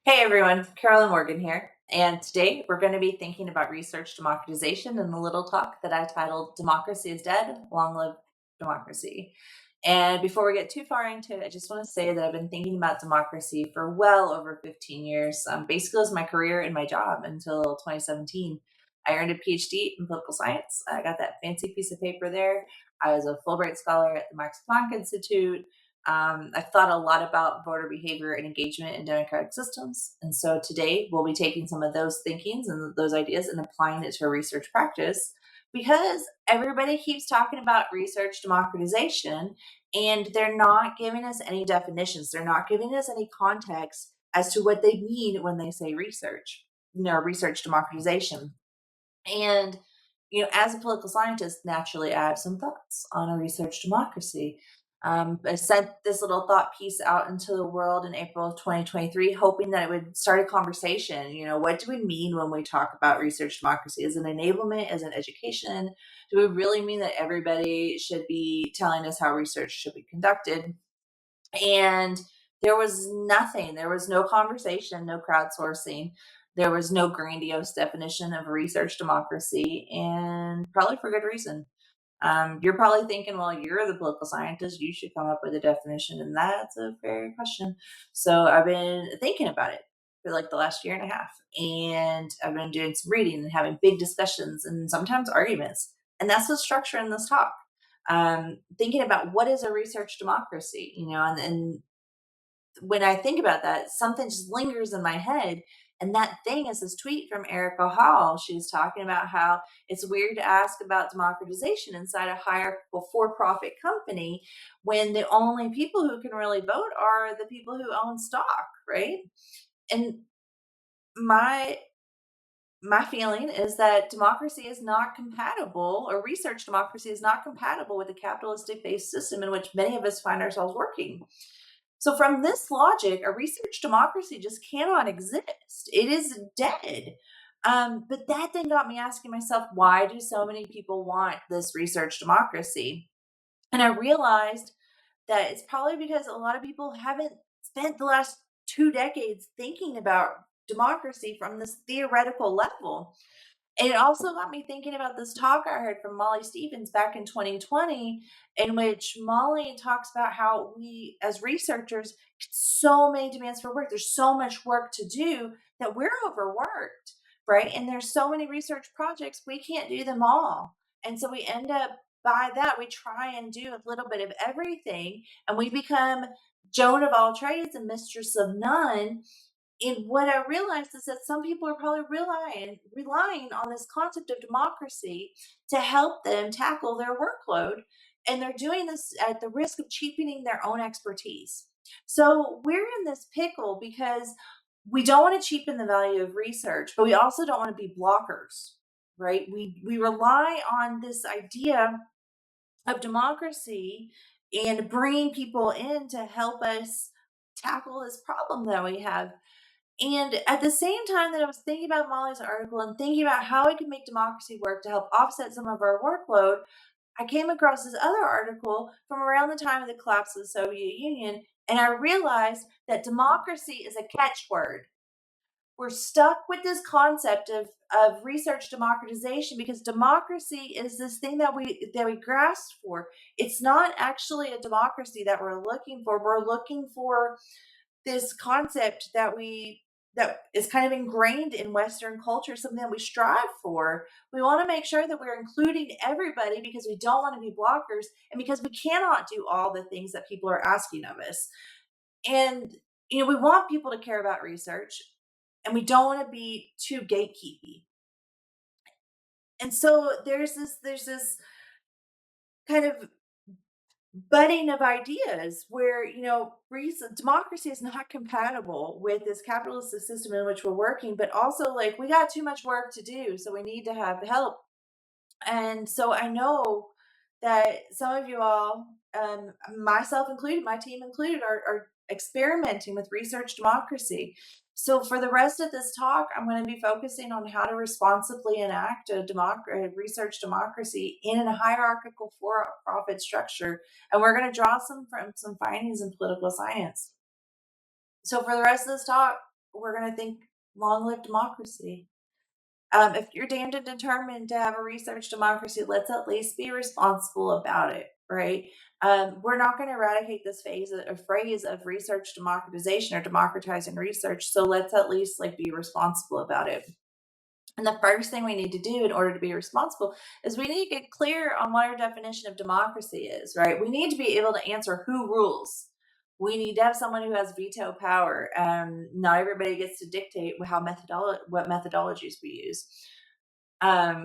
Hey everyone, Carolyn Morgan here, and today we're going to be thinking about research democratization in the little talk that I titled Democracy is Dead, Long Live Democracy. And before we get too far into it, I just want to say that I've been thinking about democracy for well over 15 years. Basically, it was my career and my job until 2017. I earned a PhD in political science. I got that fancy piece of paper there. I was a Fulbright scholar at the Max Planck Institute. I've thought a lot about voter behavior and engagement in democratic systems. And so today we'll be taking some of those thinkings and those ideas and applying it to a research practice because everybody keeps talking about research democratization and they're not giving us any definitions. They're not giving us any context as to what they mean when they say research democratization. And as a political scientist, naturally, I have some thoughts on a research democracy. I sent this little thought piece out into the world in April of 2023, hoping that it would start a conversation. What do we mean when we talk about research democracy? Is it enablement? Is it education? Do we really mean that everybody should be telling us how research should be conducted? And there was nothing. There was no conversation, no crowdsourcing. There was no grandiose definition of research democracy, and probably for good reason. You're probably thinking, well, you're the political scientist. You should come up with a definition. And that's a fair question. So I've been thinking about it for like the last year and a half. And I've been doing some reading and having big discussions and sometimes arguments. And that's the structure in this talk. Thinking about what is a research democracy, and when I think about that, something just lingers in my head. And that thing is this tweet from Erica Hall. She was talking about how it's weird to ask about democratization inside a hierarchical for-profit company when the only people who can really vote are the people who own stock, right? And my feeling is that democracy is not compatible, or research democracy is not compatible with the capitalistic based system in which many of us find ourselves working. So, from this logic, a research democracy just cannot exist. It is dead. But that then got me asking myself, why do so many people want this research democracy? And I realized that it's probably because a lot of people haven't spent the last 2 decades thinking about democracy from this theoretical level. And it also got me thinking about this talk I heard from Molly Stevens back in 2020, in which Molly talks about how we, as researchers, get so many demands for work. There's so much work to do that we're overworked, right? And there's so many research projects, we can't do them all. And so we end up, by that, we try and do a little bit of everything, and we become Joan of all trades and mistress of none. And what I realized is that some people are probably relying on this concept of democracy to help them tackle their workload. And they're doing this at the risk of cheapening their own expertise. So we're in this pickle because we don't want to cheapen the value of research, but we also don't want to be blockers, right? We rely on this idea of democracy and bringing people in to help us tackle this problem that we have. And at the same time that I was thinking about Molly's article and thinking about how we can make democracy work to help offset some of our workload, I came across this other article from around the time of the collapse of the Soviet Union, and I realized that democracy is a catchword. We're stuck with this concept of research democratization because democracy is this thing that we grasp for. It's not actually a democracy that we're looking for. We're looking for this concept that is kind of ingrained in Western culture, something that we strive for. We want to make sure that we're including everybody because we don't want to be blockers and because we cannot do all the things that people are asking of us. And we want people to care about research, and we don't want to be too gatekeepy. And so there's this kind of budding of ideas where democracy is not compatible with this capitalist system in which we're working, but also like we got too much work to do, so we need to have help. And so I know that some of you all, myself included, my team included, are experimenting with research democracy. So for the rest of this talk, I'm going to be focusing on how to responsibly enact a research democracy in a hierarchical for-profit structure. And we're going to draw some findings in political science. So for the rest of this talk, we're going to think long live democracy. If you're damned and determined to have a research democracy, let's at least be responsible about it, right? We're not going to eradicate this phrase of research democratization or democratizing research. So let's at least like be responsible about it. And the first thing we need to do in order to be responsible is we need to get clear on what our definition of democracy is, right? We need to be able to answer who rules. We need to have someone who has veto power. Not everybody gets to dictate what methodologies we use.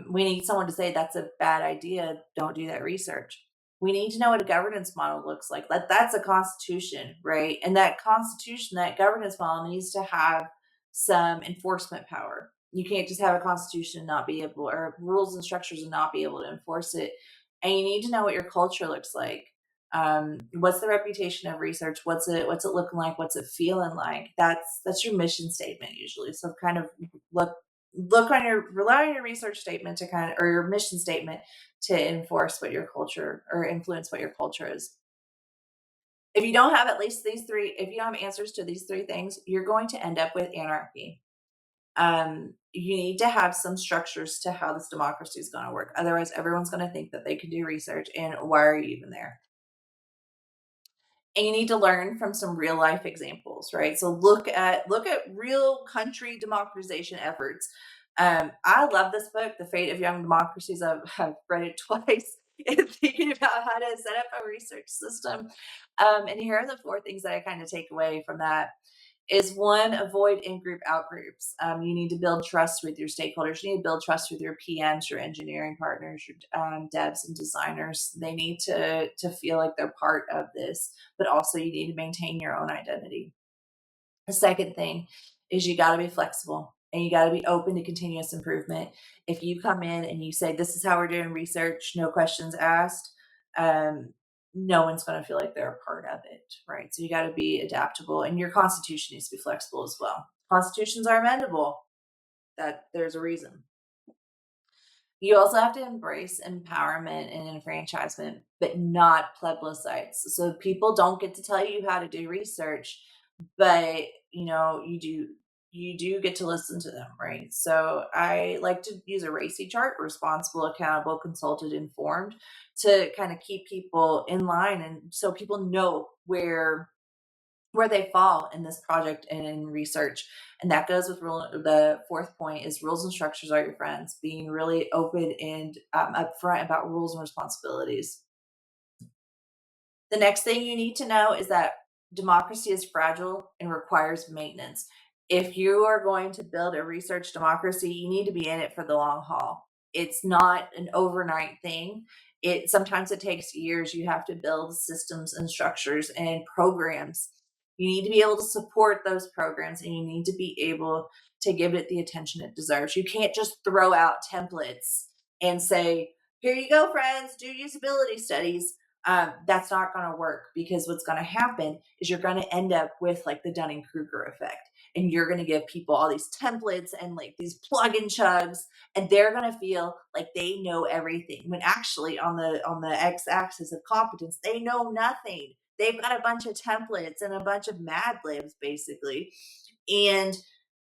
We need someone to say that's a bad idea. Don't do that research. We need to know what a governance model looks like. That's a constitution, right? And that constitution, that governance model needs to have some enforcement power. You can't just have a constitution and not be able, or rules and structures and not be able to enforce it. And you need to know what your culture looks like. What's the reputation of research? What's it looking like? What's it feeling like? That's your mission statement usually. So kind of rely on your research statement to or your mission statement to enforce what your culture or influence what your culture is. If you don't have at least these three, if you don't have answers to these three things, you're going to end up with anarchy. You need to have some structures to how this democracy is going to work. Otherwise, everyone's going to think that they can do research, and why are you even there? And you need to learn from some real life examples, right? So look at real country democratization efforts. I love this book, The Fate of Young Democracies. I've read it twice in thinking about how to set up a research system. And here are the four things that I kind of take away from that. Is one, avoid in-group out-groups. You need to build trust with your stakeholders. You need to build trust with your PMs, your engineering partners, your devs and designers. They need to feel like they're part of this, but also you need to maintain your own identity. The second thing is you got to be flexible and you got to be open to continuous improvement. If you come in and you say, this is how we're doing research, no questions asked, no one's going to feel like they're a part of it, right? So you got to be adaptable, and your constitution needs to be flexible as well. Constitutions are amendable. That there's a reason. You also have to embrace empowerment and enfranchisement, but not plebiscites. So people don't get to tell you how to do research, but you do get to listen to them, right? So I like to use a RACI chart: responsible, accountable, consulted, informed, to kind of keep people in line, and so people know where they fall in this project and in research. And that goes with the fourth point is rules and structures are your friends, being really open and upfront about rules and responsibilities. The next thing you need to know is that democracy is fragile and requires maintenance. If you are going to build a research democracy, you need to be in it for the long haul. It's not an overnight thing. Sometimes it takes years. You have to build systems and structures and programs. You need to be able to support those programs, and you need to be able to give it the attention it deserves. You can't just throw out templates and say, here you go, friends, do usability studies. That's not going to work, because what's going to happen is you're going to end up with like the Dunning-Kruger effect, and you're going to give people all these templates and like these plug-in chugs, and they're going to feel like they know everything, when actually on the x-axis of competence, they know nothing. They've got a bunch of templates and a bunch of mad libs basically, and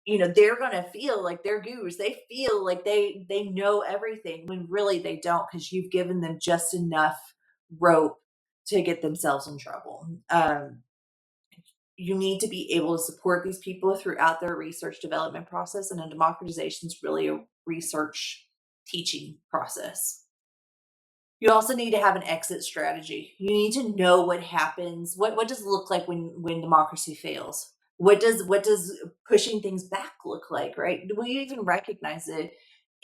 they're going to feel like they're gurus. They feel like they know everything, when really they don't, because you've given them just enough rope to get themselves in trouble. You need to be able to support these people throughout their research development process, and a democratization is really a research teaching process. You also need to have an exit strategy. You need to know what happens. What does it look like when democracy fails? What does pushing things back look like, right? Do we even recognize it?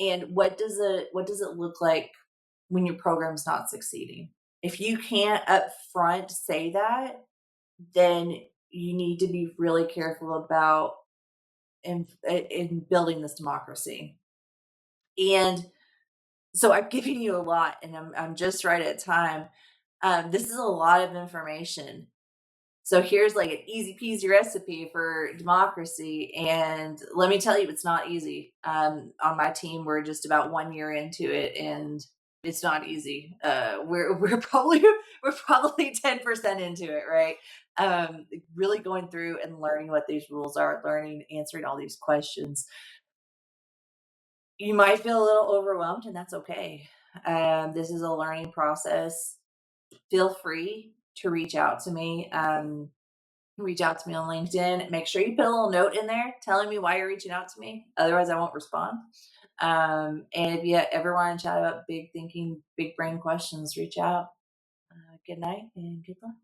And what does it look like when your program's not succeeding? If you can't up front say that, then you need to be really careful about in building this democracy. And so I'm giving you a lot, and I'm just right at time. This is a lot of information. So here's like an easy peasy recipe for democracy. And let me tell you, it's not easy. On my team, we're just about 1 year into it, and It's not easy. We're probably 10% into it, right? Really going through and learning what these rules are, learning, answering all these questions. You might feel a little overwhelmed, and that's okay. This is a learning process. Feel free to reach out to me. Reach out to me on LinkedIn. Make sure you put a little note in there telling me why you're reaching out to me. Otherwise, I won't respond. And if you ever want to chat about big thinking, big brain questions, reach out. Good night and good luck.